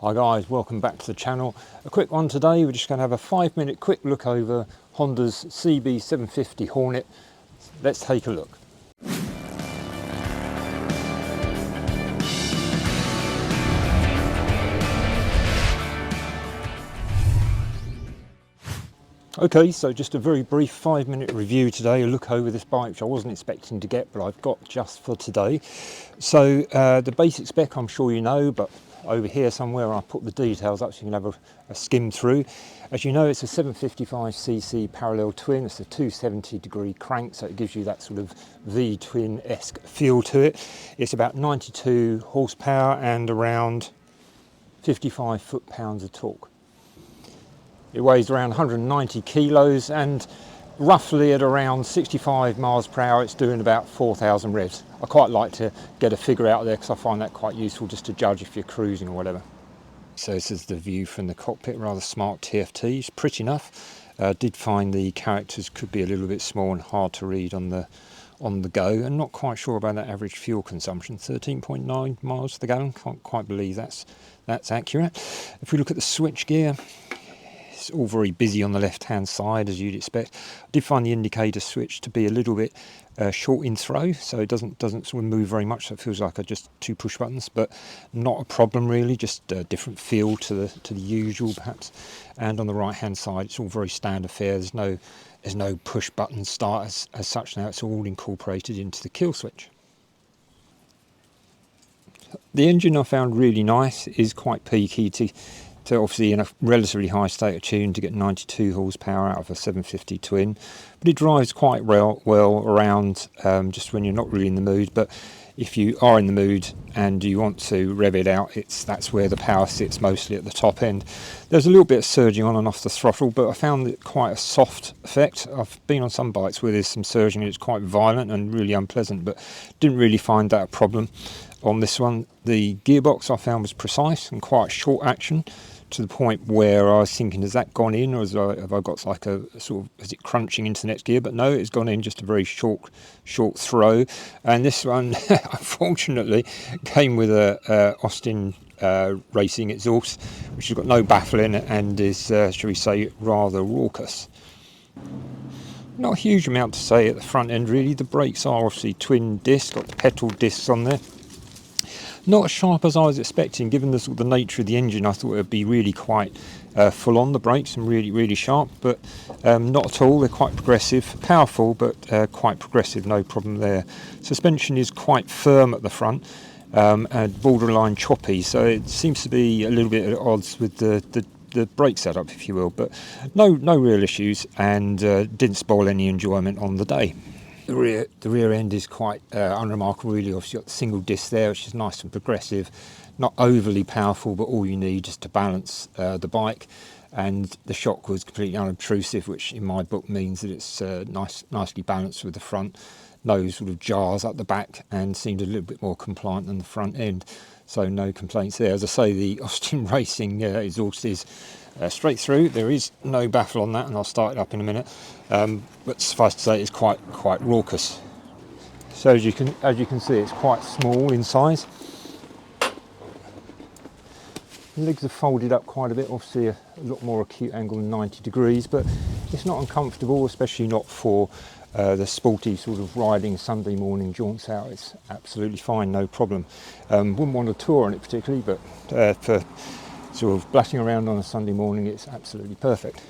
Hi guys, welcome back to the channel. A quick one today. We're just going to have a 5-minute quick look over Honda's CB750 Hornet. Let's take a look. Okay, so just a very brief 5-minute review today, a look over this bike which I wasn't expecting to get, but I've got just for today. So the basic spec I'm sure you know, but over here somewhere I put the details up so you can have a skim through. As you know, it's a 755cc parallel twin. It's a 270-degree crank, so it gives you that sort of V-twin-esque feel to it. It's about 92 horsepower and around 55 foot-pounds of torque. It weighs around 190 kilos and roughly at around 65 miles per hour it's doing about 4,000 revs. I quite like to get a figure out there because I find that quite useful just to judge if you're cruising or whatever. So this is the view from the cockpit, rather smart TFTs, pretty enough. Did find the characters could be a little bit small and hard to read on the go, and not quite sure about that average fuel consumption. 13.9 miles to the gallon, can't quite believe that's accurate. If we look at the switch gear, it's all very busy on the left hand side as you'd expect. I did find the indicator switch to be a little bit short in throw, so it doesn't sort of move very much, so it feels like just 2 push buttons, but not a problem really, just a different feel to the usual perhaps. And on the right hand side it's all very standard fare. There's no push button start as such now. It's all incorporated into the kill switch. The engine I found really nice, is quite peaky to obviously in a relatively high state of tune to get 92 horsepower out of a 750 twin, but it drives quite well around just when you're not really in the mood. But if you are in the mood and you want to rev it out, that's where the power sits, mostly at the top end. There's a little bit of surging on and off the throttle, but I found it quite a soft effect. I've been on some bikes where there's some surging and it's quite violent and really unpleasant, but didn't really find that a problem on this one. The gearbox I found was precise and quite short action, to the point where I was thinking, has that gone in, or have I got like a sort of, is it crunching into the next gear? But no, it's gone in, just a very short throw. And this one unfortunately came with a Austin racing exhaust, which has got no baffle in it and is shall we say rather raucous. Not a huge amount to say at the front end really. The brakes are obviously twin disc, got the petrol discs on there. Not as sharp as I was expecting, given the sort of the nature of the engine. I thought it would be really quite full on, the brakes, and really sharp, but not at all. They're quite progressive, powerful, but quite progressive, no problem there. Suspension is quite firm at the front and borderline choppy, so it seems to be a little bit at odds with the brake setup, if you will, but no real issues, and didn't spoil any enjoyment on the day. The rear end is quite unremarkable really. Obviously got the single disc there, which is nice and progressive, not overly powerful, but all you need just to balance the bike. And the shock was completely unobtrusive, which in my book means that it's nicely balanced with the front. No sort of jars up the back, and seemed a little bit more compliant than the front end. So no complaints there. As I say, the Austin Racing exhaust is straight through. There is no baffle on that, and I'll start it up in a minute. But suffice to say, it's quite raucous. So as you can see, it's quite small in size. The legs are folded up quite a bit, obviously a lot more acute angle than 90 degrees, but it's not uncomfortable, especially not for the sporty sort of riding Sunday morning jaunts out. It's absolutely fine, no problem. Wouldn't want to tour on it particularly, but for sort of blatting around on a Sunday morning, it's absolutely perfect.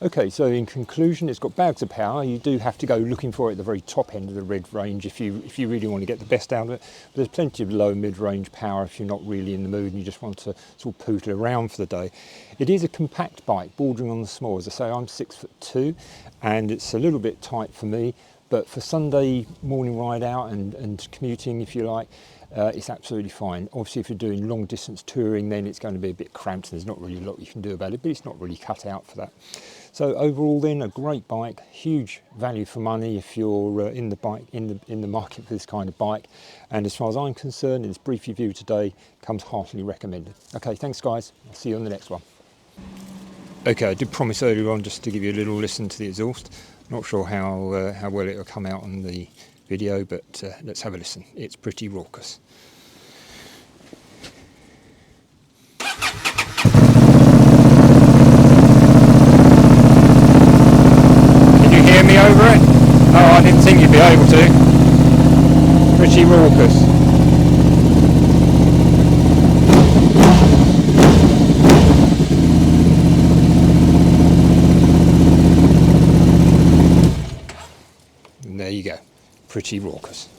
Okay, so in conclusion, it's got bags of power. You do have to go looking for it at the very top end of the red range if you really want to get the best out of it. But there's plenty of low mid-range power if you're not really in the mood and you just want to sort of pootle around for the day. It is a compact bike, bordering on the small. As I say, I'm 6'2", and it's a little bit tight for me. But for Sunday morning ride out and commuting, if you like, it's absolutely fine. Obviously, if you're doing long distance touring, then it's going to be a bit cramped and there's not really a lot you can do about it, but it's not really cut out for that. So overall then, a great bike, huge value for money if you're in the market for this kind of bike. And as far as I'm concerned, in this brief review today, comes heartily recommended. Okay, thanks guys, I'll see you on the next one. Okay, I did promise earlier on just to give you a little listen to the exhaust. Not sure how well it will come out on the video, but let's have a listen. It's pretty raucous. be able to. Pretty raucous. And there you go, pretty raucous.